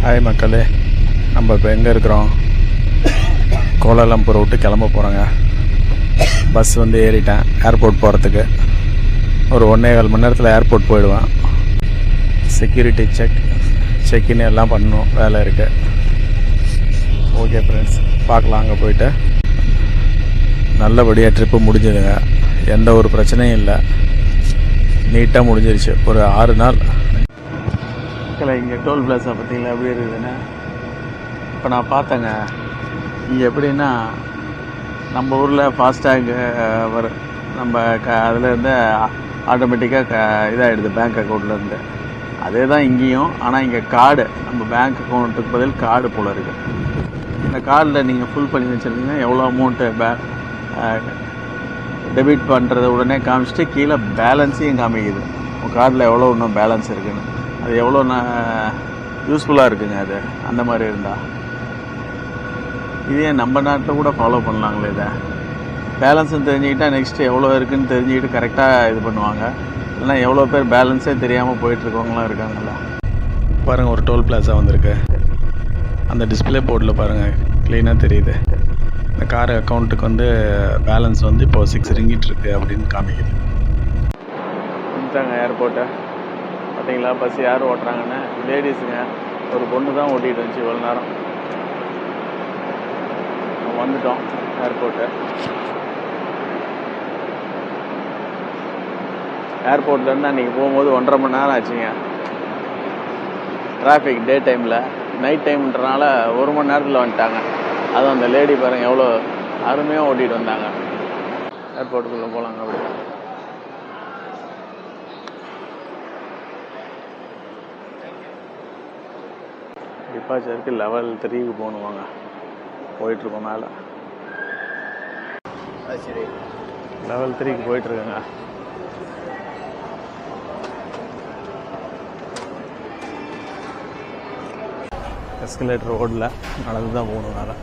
Hi மக்களே, நம்ம இப்போ எங்கே இருக்கிறோம்? கோலாலம்பூர் விட்டு கிளம்ப போகிறோங்க. பஸ் வந்து ஏறிட்டேன் ஏர்போர்ட் போகிறதுக்கு. ஒரு 1.25 மணி நேரத்தில் ஏர்போர்ட் போயிடுவேன். செக்யூரிட்டி செக்இன் எல்லாம் பண்ணணும், வேலை இருக்குது. ஓகே ஃப்ரெண்ட்ஸ், பார்க்கலாம். அங்கே போயிட்டு நல்லபடியாக ட்ரிப்பு முடிஞ்சதுங்க. எந்த ஒரு பிரச்சனையும் இல்லை, நீட்டாக முடிஞ்சிருச்சு. ஒரு 6 நாள். இங்கே டோல் பிளாஸா பார்த்தீங்களா எப்படி இருக்குதுன்னு. இப்போ நான் பார்த்தேங்க, இங்கே எப்படின்னா நம்ம ஊரில் ஃபாஸ்டேக் வரும், நம்ம அதிலேருந்து ஆட்டோமேட்டிக்காக இதாகிடுது பேங்க் அக்கௌண்ட்லேருந்து. அதே தான் இங்கேயும். ஆனால் இங்கே கார்டு, நம்ம பேங்க் அக்கௌண்ட்டுக்கு பதில் கார்டு போல் இருக்குது. இந்த கார்டில் நீங்கள் ஃபுல் பண்ணி வச்சுருந்தீங்கன்னா எவ்வளோ அமௌண்ட்டு டெபிட் பண்ணுறத உடனே காமிச்சிட்டு கீழே பேலன்ஸையும் காமிக்குது. உங்கள் கார்டில் எவ்வளோ இன்னும் பேலன்ஸ் இருக்குதுன்னு. அது எவ்வளோ யூஸ்ஃபுல்லாக இருக்குங்க அது. அந்த மாதிரி இருந்தால் இதே நம்ம நாட்டில் கூட ஃபாலோ பண்ணலாங்களே. இதை பேலன்ஸும் தெரிஞ்சுக்கிட்டால் நெக்ஸ்ட்டு எவ்வளோ இருக்குதுன்னு தெரிஞ்சுக்கிட்டு கரெக்டாக இது பண்ணுவாங்க. இல்லைனா எவ்வளோ பேர் பேலன்ஸே தெரியாமல் போயிட்டுருக்கவங்களாம் இருக்காங்கல்ல. பாருங்கள், ஒரு டோல் பிளாஸா வந்திருக்கு. அந்த டிஸ்பிளே போர்டில் பாருங்கள், க்ளீனாக தெரியுது. இந்த கார் அக்கௌண்ட்டுக்கு வந்து பேலன்ஸ் வந்து இப்போது 6 ரிங்கிட் இருக்குது அப்படின்னு காமிக்குது. வந்துட்டாங்க ஏர்போர்ட்டை. பார்த்தீங்களா பஸ் யார் ஓட்டுறாங்கன்னு? லேடிஸுங்க. ஒரு பொண்ணு தான் ஓட்டிகிட்டு வந்துச்சு இவ்வளோ நேரம். வந்துட்டோம் ஏர்போர்ட்டு. ஏர்போர்ட்லேருந்து அன்றைக்கி போகும்போது 1.5 மணி நேரம் ஆச்சுங்க. டிராஃபிக் டே டைமில். நைட் டைம்ன்றனால 1 மணி நேரத்தில் வந்துட்டாங்க. அதுவும் அந்த லேடி பாருங்கள் எவ்வளோ அருமையாக ஓட்டிகிட்டு வந்தாங்க. ஏர்போர்ட்டுக்குள்ளே போகலாங்க. அப்படி டிபார்ச்சருக்கு லெவல் 3க்கு போகணுவாங்க. போயிட்டுருக்கோம் மேலே. சரி, லெவல் 3க்கு போயிட்டுருக்கேங்க. எஸ்கலேட்டர் ரோடில் நடந்து தான் போகணும். மேலே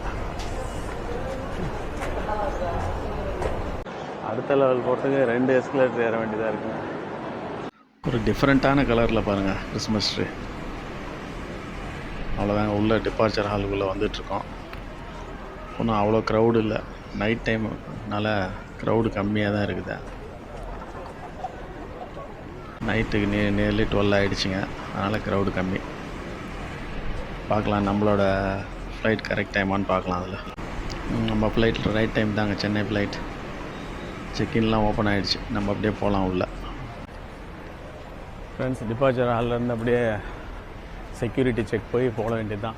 அடுத்த லெவல் போகிறதுக்கு 2 எஸ்கலேட்டர் ஏற வேண்டியதாக இருக்குங்க. ஒரு டிஃப்ரெண்ட்டான கலரில் பாருங்கள் கிறிஸ்மஸ் ட்ரீ. அவ்வளோதாங்க. உள்ள டிபார்ச்சர் ஹாலுக்குள்ளே வந்துட்டுருக்கோம். ஒன்றும் அவ்வளோ க்ரௌடு இல்லை. நைட் டைம்னால க்ரௌடு கம்மியாக தான் இருக்குது. நைட்டுக்கு நியர்லி 12 ஆகிடுச்சிங்க. அதனால் க்ரௌடு கம்மி. பார்க்கலாம் நம்மளோட ஃப்ளைட் கரெக்ட் டைமான்னு பார்க்கலாம். அதில் நம்ம ஃப்ளைட்டில் ரைட் டைம் தாங்க, சென்னை ஃப்ளைட். செக்இன்லாம் ஓப்பன் ஆகிடுச்சு. நம்ம அப்படியே போகலாம் உள்ள. ஃப்ரெண்ட்ஸ், டிபார்ச்சர் ஹாலிலேருந்து அப்படியே செக்யூரிட்டி செக் போய் போக வேண்டியது தான்.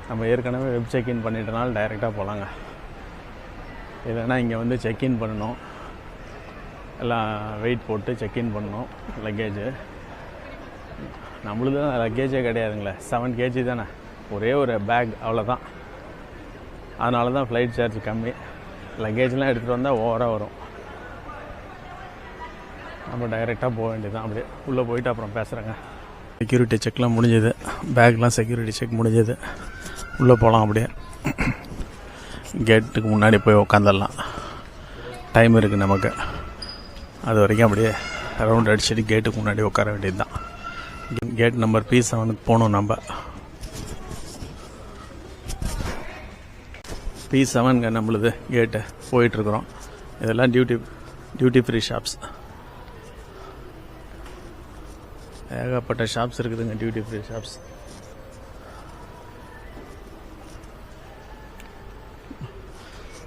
நம்ம ஏற்கனவே வெப் செக்இன் பண்ணிட்டனால டைரெக்டாக போகலாங்க. இல்லைன்னா இங்கே வந்து செக்இன் பண்ணணும், எல்லாம் வெயிட் போட்டு செக்இன் பண்ணணும். லக்கேஜு நம்மளுது தான் லக்கேஜே கிடையாதுங்களே. 7 kg தானே, ஒரே ஒரு பேக், அவ்வளோதான். அதனால தான் ஃப்ளைட் சார்ஜ் கம்மி. லக்கேஜ்லாம் எடுத்துகிட்டு வந்தால் ஓவராக வரும். நம்ம டைரெக்டாக போக வேண்டியது தான். அப்படியே உள்ளே போயிட்டு அப்புறம் பேசுகிறேங்க. செக்யூரிட்டி செக்லாம் முடிஞ்சது. பேக்லாம் செக்யூரிட்டி செக் முடிஞ்சது. உள்ளே போகலாம். அப்படியே கேட்டுக்கு முன்னாடி போய் உக்காந்துடலாம். டைம் இருக்குது நமக்கு. அது வரைக்கும் அப்படியே ரவுண்ட் அடிச்சுட்டு கேட்டுக்கு முன்னாடி உட்கார வேண்டியது தான். கேட் நம்பர் P7க்கு போகணும். நம்ம P7ங்க நம்மளுது கேட்டு. போயிட்டுருக்குறோம். இதெல்லாம் டியூட்டி ஃப்ரீ ஷாப்ஸ். ஏகப்பட்ட ஷாப்ஸ் இருக்குதுங்க, டியூட்டி ஃப்ரீ ஷாப்ஸ்.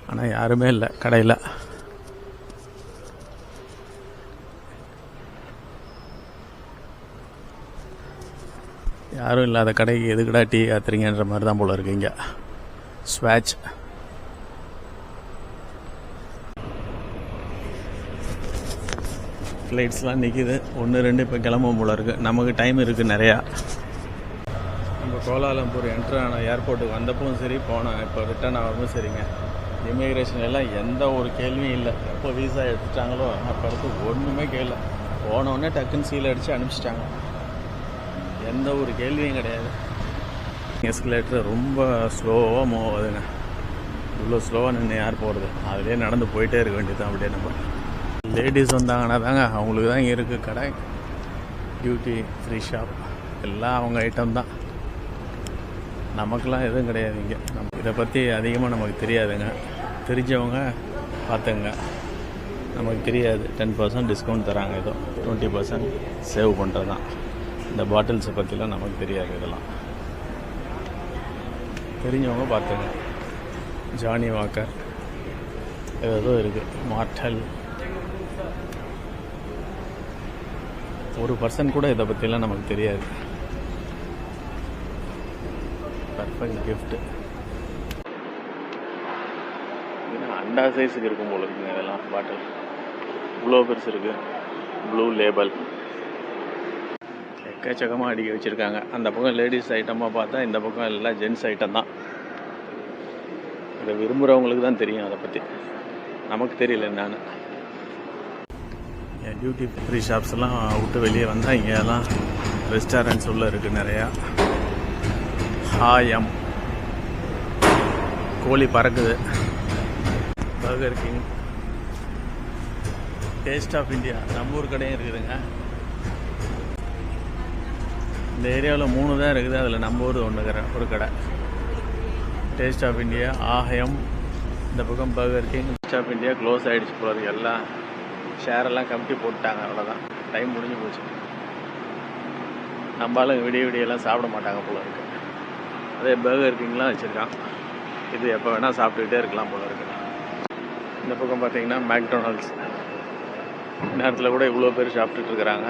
ஆனால் யாருமே இல்லை கடையில். யாரும் இல்லாத கடைக்கு எதுக்கடா டீ காத்துறீங்கன்ற மாதிரி தான் போல இருக்கு இங்கே. ஸ்வாட்ச் ஃப்ளைட்ஸ்லாம் நிற்கிது. 1, 2 இப்போ கிளம்பும் போல இருக்குது. நமக்கு டைம் இருக்குது நிறையா. நம்ம கோலாலம்பூர் என்ட்ரு ஆன ஏர்போர்ட்டுக்கு வந்தப்பவும் சரி, இப்போ ரிட்டர்ன் ஆகும்போது சரிங்க. இமிக்ரேஷன் எல்லாம் எந்த ஒரு கேள்வியும் இல்லை. எப்போ வீசா எடுத்துட்டாங்களோ அப்போ அடுத்து ஒன்றுமே கேட்கல. போனோடனே டக்குன்னு சீல் அடித்து அனுப்பிச்சிட்டாங்க. எந்த ஒரு கேள்வியும் கிடையாது. எஸ்கலேட்டர் ரொம்ப ஸ்லோவாக மூவ் ஆகுதுங்க. இவ்வளோ ஸ்லோவாக நின்று யார் போகிறது? அதிலே நடந்து போயிட்டே இருக்க வேண்டியது தான். அப்படியே நம்ம லேடிஸ் வந்தாங்கன்னா தாங்க அவங்களுக்கு தான் இருக்குது கடை. டியூட்டி ஃப்ரீ ஷாப் எல்லாம் அவங்க ஐட்டம் தான். நமக்கெல்லாம் எதுவும் கிடையாது இங்கே. இதை பற்றி அதிகமாக நமக்கு தெரியாதுங்க. தெரிஞ்சவங்க பார்த்துங்க. நமக்கு தெரியாது. 10% டிஸ்கவுண்ட் தராங்க, ஏதோ 20% சேவ் பண்ணுறது தான். இந்த பாட்டில்ஸை பற்றிலாம் நமக்கு தெரியாது. இதெல்லாம் தெரிஞ்சவங்க பார்த்துங்க. ஜானி வாக்கர் ஏதோ இருக்குது. மார்டல் 1% கூட இதை பற்றிலாம் நமக்கு தெரியாது. Perfect gift. அண்டா சைஸுக்கு இருக்கும் போல இருக்குங்க இதெல்லாம் பாட்டில். இவ்வளோ பெருசு இருக்குது. ப்ளூ லேபல் எக்கச்சக்கமாக அடிக்க வச்சுருக்காங்க. அந்த பக்கம் லேடிஸ் ஐட்டமாக பார்த்தா இந்த பக்கம் எல்லாம் ஜென்ஸ் ஐட்டம் தான். இதை விரும்புகிறவங்களுக்கு தான் தெரியும். அதை பற்றி நமக்கு தெரியல என்னன்னு. டியூட்டி ஃப்ரீ ஷாப்ஸ்லாம் விட்டு வெளியே வந்தால் இங்கெல்லாம் ரெஸ்டாரண்ட்ஸ் உள்ளே இருக்குது நிறையா. ஹாயம் கோழி பறக்குது. Burger King, taste of India, நம்ம ஊர் கடையும் இருக்குதுங்க. இந்த ஏரியாவில் 3 தான் இருக்குது. அதில் நம்ம ஊர் ஒரு கடை. டேஸ்ட் ஆஃப் இந்தியா, ஆஹயம், இந்த பக்கம் Burger King. Taste of India close ஆகிடுச்சு போல இருக்கு. எல்லாம் ஷேரெல்லாம் கமிட்டி போட்டாங்க. அவ்வளோதான், டைம் முடிஞ்சு போச்சு. நம்மளால விடியெல்லாம் சாப்பிட மாட்டாங்க போல இருக்குது. அதே பர்கர் கிங்லாம் வச்சுருக்கான். இது எப்போ வேணால் சாப்பிட்டுக்கிட்டே இருக்கலாம் போல இருக்குது. இந்த பக்கம் பார்த்தீங்கன்னா மேக்டொனால்ட்ஸ். நேரத்தில் கூட இவ்வளோ பேர் சாப்பிட்டுட்டு இருக்கிறாங்க.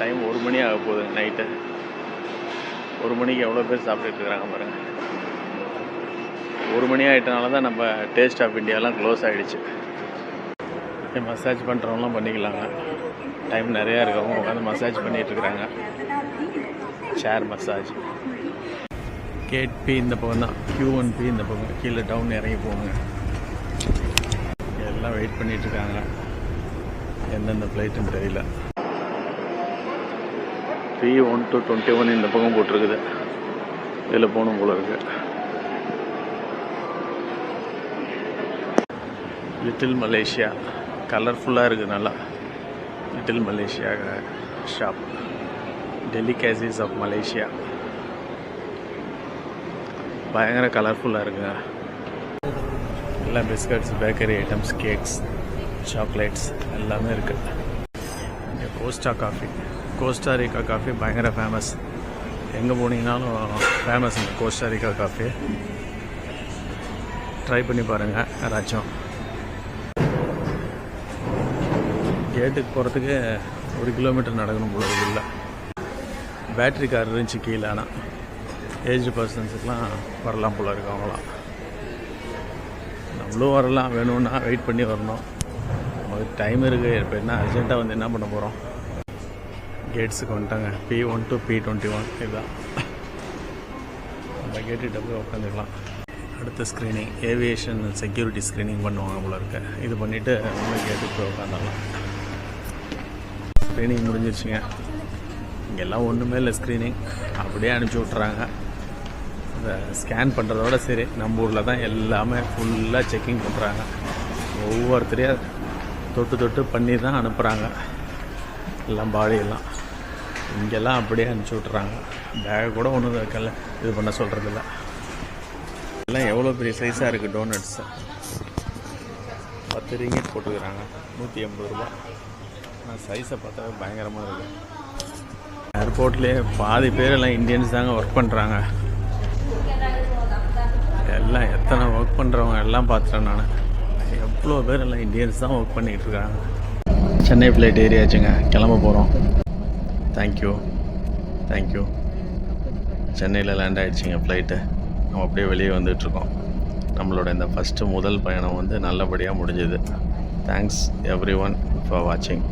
டைம் 1 மணி ஆக போகுது. நைட்டு 1 மணிக்கு எவ்வளோ பேர் சாப்பிட்டுட்டு இருக்கிறாங்க பாருங்கள். 1 மணி ஆகிட்டனால தான் நம்ம டேஸ்ட் ஆஃப் இந்தியாலாம் க்ளோஸ் ஆகிடுச்சு. மசாஜ் பண்ணுறவங்களாம் பண்ணிக்கலாங்க. டைம் நிறையா இருக்கவங்க உட்காந்து மசாஜ் பண்ணிகிட்ருக்குறாங்க. சேர் மசாஜ். கேட் பி இந்த பக்கம் தான். Q1P இந்த பக்கம். கீழே டவுன் இறங்கி போங்க. எல்லாம் வெயிட் பண்ணிகிட்ருக்காங்க. எந்தெந்த ஃப்ளைட்டுன்னு தெரியல. P1 to 21 இந்த பக்கம் போட்டிருக்குது. இதில் போகணும் போல இருக்கு. லிட்டில் மலேசியா கலர்ஃபுல்லாக இருக்குது நல்லா. Little Malaysia shop. Delicacies of Malaysia. பயங்கர கலர்ஃபுல்லாக இருக்குங்க. எல்லாம் biscuits, bakery items, cakes, chocolates எல்லாமே இருக்குது. இங்கே கோஸ்டா காஃபி, கோஸ்டாரிக்கா காஃபி பயங்கர ஃபேமஸ். எங்கே போனீங்கன்னாலும் ஃபேமஸ் இந்த கோஸ்டாரிக்கா காஃபி. ட்ரை பண்ணி பாருங்கள் யாராச்சும். கேட்டுக்கு போகிறதுக்கு 1 கிலோமீட்டர் நடக்கணும் போல இல்லை. பேட்ரி கார் இருந்துச்சு கீழே. ஆனால் ஏஜ்டு பர்சன்ஸுக்கெலாம் வரலாம் போல இருக்கு. அவங்களாம் நம்மளும் வரலாம். வேணும்னா வெயிட் பண்ணி வரணும். நமக்கு டைம் இருக்குது. இப்போ என்ன அர்ஜென்ட்டாக வந்து என்ன பண்ண போகிறோம். கேட்ஸுக்கு வந்துட்டாங்க. P1 to P21 இதுதான். நம்ம கேட்டுகிட்ட போய் உட்காந்துக்கலாம். அடுத்த ஸ்க்ரீனிங் ஏவியேஷன் செக்யூரிட்டி ஸ்க்ரீனிங் பண்ணுவாங்க போல இருக்க. இது பண்ணிவிட்டு நம்ம கேட்டுக்கு போய் உட்காந்துடலாம். ஸ்க்ரீனிங் முடிஞ்சிருச்சுங்க. இங்கெல்லாம் ஒன்றுமே இல்லை. ஸ்க்ரீனிங் அப்படியே அனுப்பிச்சி விட்றாங்க. இந்த ஸ்கேன் பண்ணுறதோட சரி. நம்ம ஊரில் தான் எல்லாமே ஃபுல்லாக செக்கிங் பண்ணுறாங்க. ஒவ்வொருத்தரையும் தொட்டு பண்ணி தான் அனுப்புகிறாங்க. எல்லாம் பாடியெல்லாம் இங்கெல்லாம் அப்படியே அனுப்பிச்சி விட்றாங்க. பேக் கூட ஒன்றும் வைக்கல. இது பண்ண சொல்கிறதில்ல. எல்லாம் எவ்வளோ பெரிய சைஸாக இருக்குது. டோனட்ஸ் 10 ரிங்கிட் போட்டுக்கிறாங்க. 180 ரூபா. ஆனால் சைஸை பார்த்தா பயங்கரமாக இருக்குது. ஏர்போர்ட்லேயே பாதி பேர் எல்லாம் இந்தியன்ஸ் தாங்க ஒர்க் பண்ணுறாங்க. எல்லாம் எத்தனை ஒர்க் பண்ணுறவங்க எல்லாம் பார்த்துட்டேன் நான். எவ்வளோ பேர் எல்லாம் இந்தியன்ஸ் தான் ஒர்க் பண்ணிகிட்டு இருக்காங்க. சென்னை ஃப்ளைட் ஏறியாச்சுங்க. கிளம்ப போகிறோம். தேங்க்யூ. சென்னையில் லேண்ட் ஆகிடுச்சிங்க ஃப்ளைட்டு. நம்ம அப்படியே வெளியே வந்துட்டுருக்கோம். நம்மளோட இந்த முதல் பயணம் நல்லபடியாக முடிஞ்சுது. தேங்க்ஸ் எவ்ரி ஒன் ஃபார் வாட்சிங்.